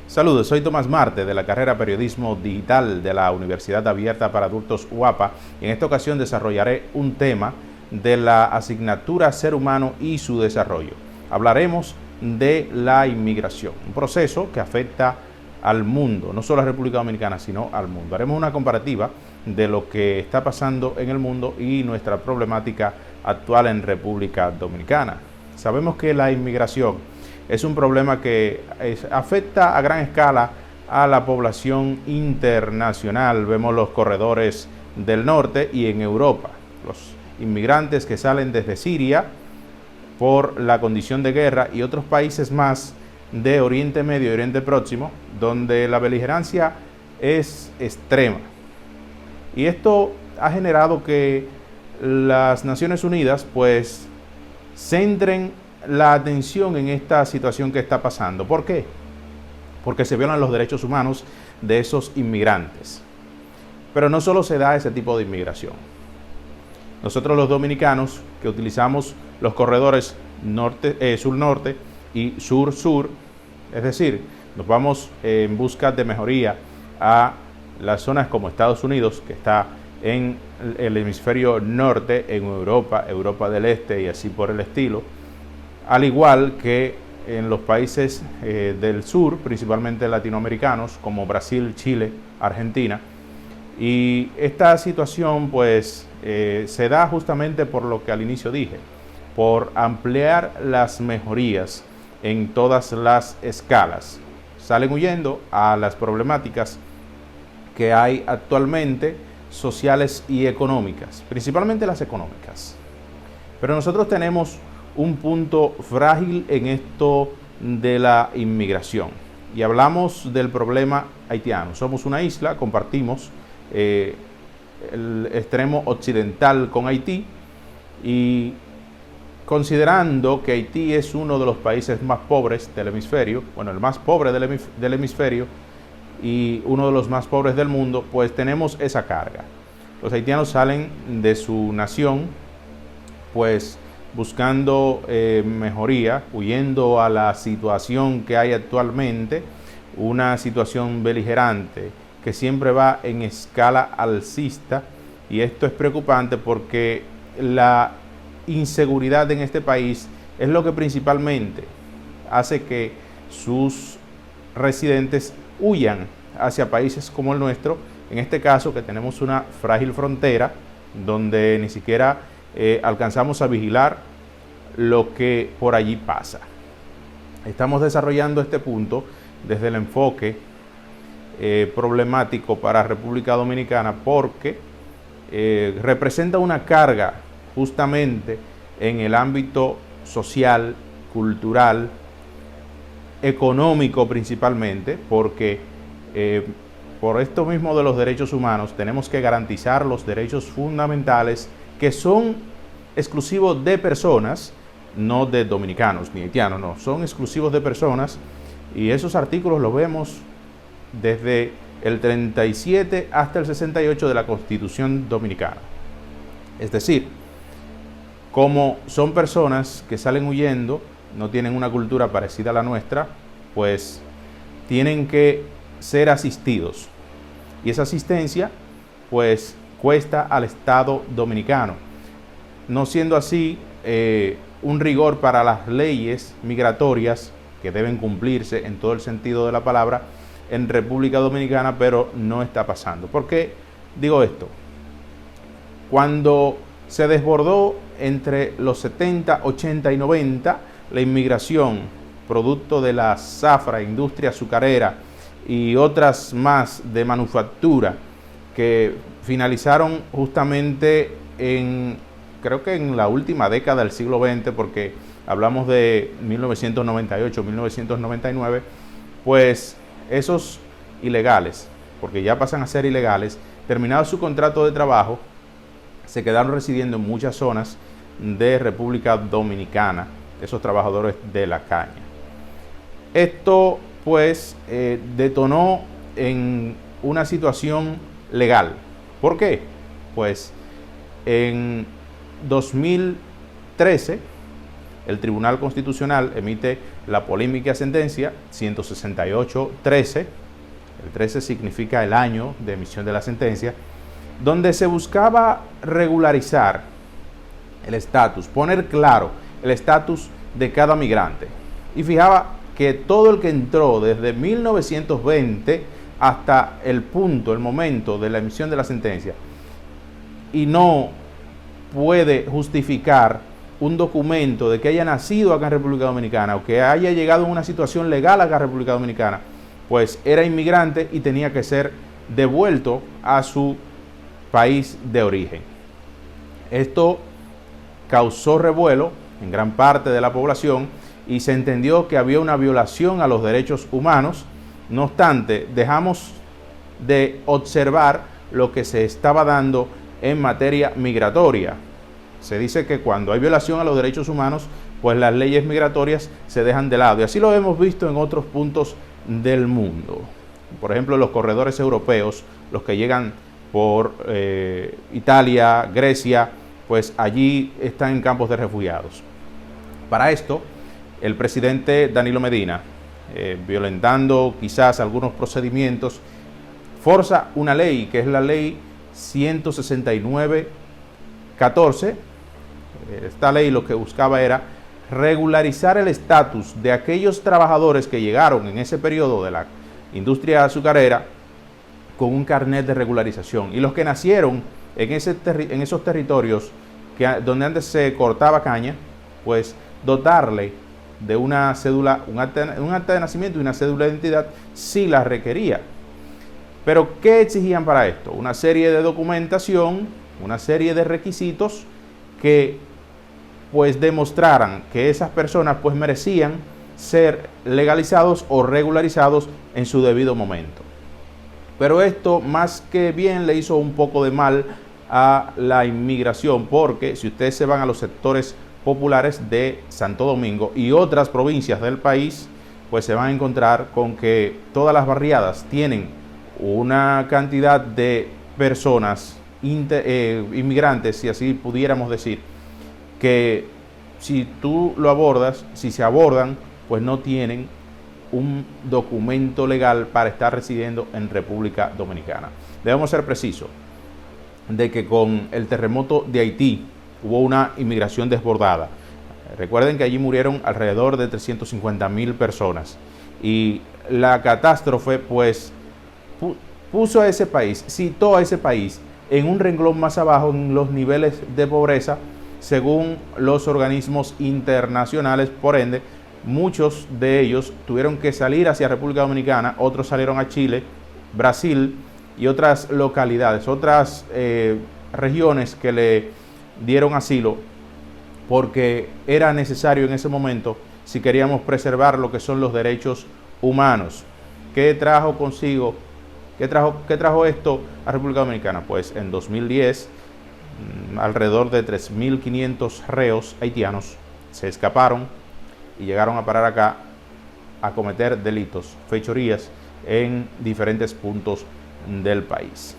Saludos, soy Tomás Marte de la carrera Periodismo Digital de la Universidad Abierta para Adultos UAPA y en esta ocasión desarrollaré un tema de la asignatura Ser Humano y su Desarrollo. Hablaremos de la inmigración, un proceso que afecta al mundo, no solo a la República Dominicana, sino al mundo. Haremos una comparativa de lo que está pasando en el mundo y nuestra problemática actual en República Dominicana. Sabemos que la inmigración es un problema que afecta a gran escala a la población internacional. Vemos los corredores del norte y en Europa, los inmigrantes que salen desde Siria por la condición de guerra y otros países más de Oriente Medio y Oriente Próximo, donde la beligerancia es extrema. Y esto ha generado que las Naciones Unidas pues centren la atención en esta situación que está pasando. ¿Por qué? Porque se violan los derechos humanos de esos inmigrantes. Pero no solo se da ese tipo de inmigración. Nosotros los dominicanos que utilizamos los corredores sur-norte y sur-sur, es decir, nos vamos en busca de mejoría a las zonas como Estados Unidos, que está en el hemisferio norte, en Europa, Europa del Este y así por el estilo, al igual que en los países del sur, principalmente latinoamericanos, como Brasil, Chile, Argentina. Y esta situación pues se da justamente por lo que al inicio dije, por ampliar las mejorías en todas las escalas. Salen huyendo a las problemáticas que hay actualmente, sociales y económicas, principalmente las económicas. Pero nosotros tenemos un punto frágil en esto de la inmigración y hablamos del problema haitiano. Somos una isla, compartimos el extremo occidental con Haití y considerando que Haití es uno de los países más pobres del hemisferio, bueno, el más pobre del hemisferio y uno de los más pobres del mundo, pues tenemos esa carga. Los haitianos salen de su nación pues buscando mejoría, huyendo a la situación que hay actualmente, una situación beligerante que siempre va en escala alcista, y esto es preocupante porque la inseguridad en este país es lo que principalmente hace que sus residentes huyan hacia países como el nuestro, en este caso que tenemos una frágil frontera donde ni siquiera alcanzamos a vigilar lo que por allí pasa. Estamos desarrollando este punto desde el enfoque problemático para República Dominicana porque representa una carga justamente en el ámbito social, cultural, económico principalmente, porque por esto mismo de los derechos humanos tenemos que garantizar los derechos fundamentales que son exclusivos de personas, no de dominicanos ni haitianos, no, son exclusivos de personas, y esos artículos los vemos desde el 37 hasta el 68 de la Constitución Dominicana. Es decir, como son personas que salen huyendo, no tienen una cultura parecida a la nuestra, pues tienen que ser asistidos. Y esa asistencia, pues, cuesta al Estado dominicano. No siendo así un rigor para las leyes migratorias que deben cumplirse en todo el sentido de la palabra en República Dominicana, pero no está pasando. ¿Por qué digo esto? Cuando se desbordó entre los 70, 80 y 90 la inmigración, producto de la zafra, industria azucarera y otras más de manufactura que finalizaron justamente creo que en la última década del siglo XX, porque hablamos de 1998, 1999, pues esos ilegales, porque ya pasan a ser ilegales, terminado su contrato de trabajo, se quedaron residiendo en muchas zonas de República Dominicana, esos trabajadores de la caña. Esto pues detonó en una situación legal. ¿Por qué? Pues en 2013 el Tribunal Constitucional emite la polémica sentencia 168-13, el 13 significa el año de emisión de la sentencia, donde se buscaba regularizar el estatus, poner claro el estatus de cada migrante. Y fijaba que todo el que entró desde 1920 hasta el momento de la emisión de la sentencia, y no puede justificar un documento de que haya nacido acá en República Dominicana o que haya llegado en una situación legal acá en República Dominicana, pues era inmigrante y tenía que ser devuelto a su país de origen. Esto causó revuelo en gran parte de la población y se entendió que había una violación a los derechos humanos. No obstante, dejamos de observar lo que se estaba dando en materia migratoria. Se dice que cuando hay violación a los derechos humanos, pues las leyes migratorias se dejan de lado. Y así lo hemos visto en otros puntos del mundo. Por ejemplo, los corredores europeos, los que llegan por Italia, Grecia, pues allí están en campos de refugiados. Para esto, el presidente Danilo Medina, violentando quizás algunos procedimientos, forza una ley que es la ley 169-14. Esta ley lo que buscaba era regularizar el estatus de aquellos trabajadores que llegaron en ese periodo de la industria azucarera con un carnet de regularización, y los que nacieron en esos territorios donde antes se cortaba caña, pues dotarle de una cédula, un acta de nacimiento y una cédula de identidad si la requería. Pero ¿qué exigían para esto? Una serie de documentación, una serie de requisitos que pues demostraran que esas personas pues merecían ser legalizados o regularizados en su debido momento. Pero esto más que bien le hizo un poco de mal a la inmigración, porque si ustedes se van a los sectores populares de Santo Domingo y otras provincias del país, pues se van a encontrar con que todas las barriadas tienen una cantidad de personas inmigrantes, si así pudiéramos decir, que si tú lo abordas, si se abordan, pues no tienen un documento legal para estar residiendo en República Dominicana. Debemos ser precisos de que con el terremoto de Haití hubo una inmigración desbordada. Recuerden que allí murieron alrededor de 350,000 personas y la catástrofe pues puso a ese país, citó a ese país en un renglón más abajo en los niveles de pobreza según los organismos internacionales. Por ende, muchos de ellos tuvieron que salir hacia República Dominicana, otros salieron a Chile, Brasil y otras localidades, otras regiones que le dieron asilo porque era necesario en ese momento si queríamos preservar lo que son los derechos humanos. ¿Qué trajo consigo? ¿Qué trajo esto a República Dominicana? Pues en 2010 alrededor de 3.500 reos haitianos se escaparon y llegaron a parar acá a cometer delitos, fechorías en diferentes puntos del país.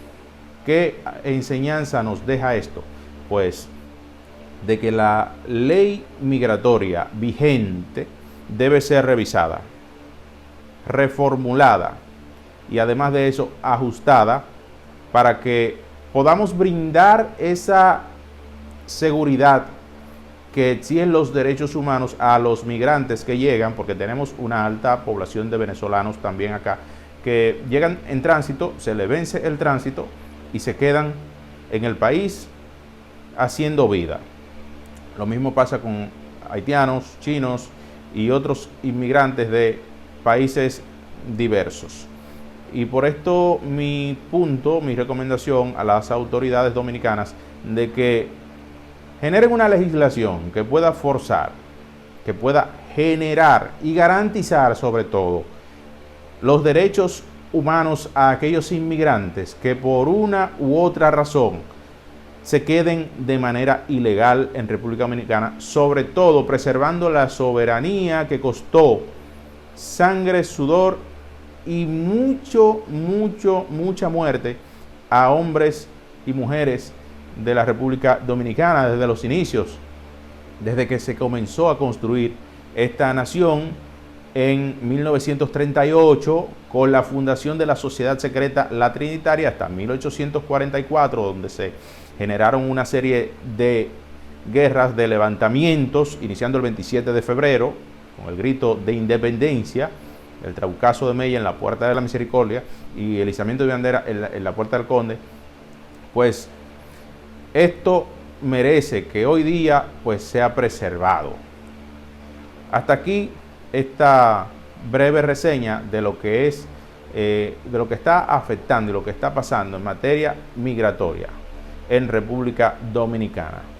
¿Qué enseñanza nos deja esto? Pues de que la ley migratoria vigente debe ser revisada, reformulada y además de eso ajustada para que podamos brindar esa seguridad que exigen los derechos humanos a los migrantes que llegan, porque tenemos una alta población de venezolanos también acá, que llegan en tránsito, se les vence el tránsito y se quedan en el país haciendo vida. Lo mismo pasa con haitianos, chinos y otros inmigrantes de países diversos. Y por esto mi recomendación a las autoridades dominicanas de que generen una legislación que pueda forzar, que pueda generar y garantizar sobre todo los derechos humanos a aquellos inmigrantes que por una u otra razón se queden de manera ilegal en República Dominicana, sobre todo preservando la soberanía que costó sangre, sudor y mucha muerte a hombres y mujeres de la República Dominicana desde los inicios. desde que se comenzó a construir esta nación en 1938 con la fundación de la Sociedad Secreta La Trinitaria hasta 1844, donde se generaron una serie de guerras, de levantamientos, iniciando el 27 de febrero con el grito de independencia, el Traucazo de Mella en la Puerta de la Misericordia y el izamiento de bandera en la Puerta del Conde. Pues esto merece que hoy día pues sea preservado. Hasta aquí esta breve reseña de lo que es de lo que está afectando y lo que está pasando en materia migratoria en República Dominicana.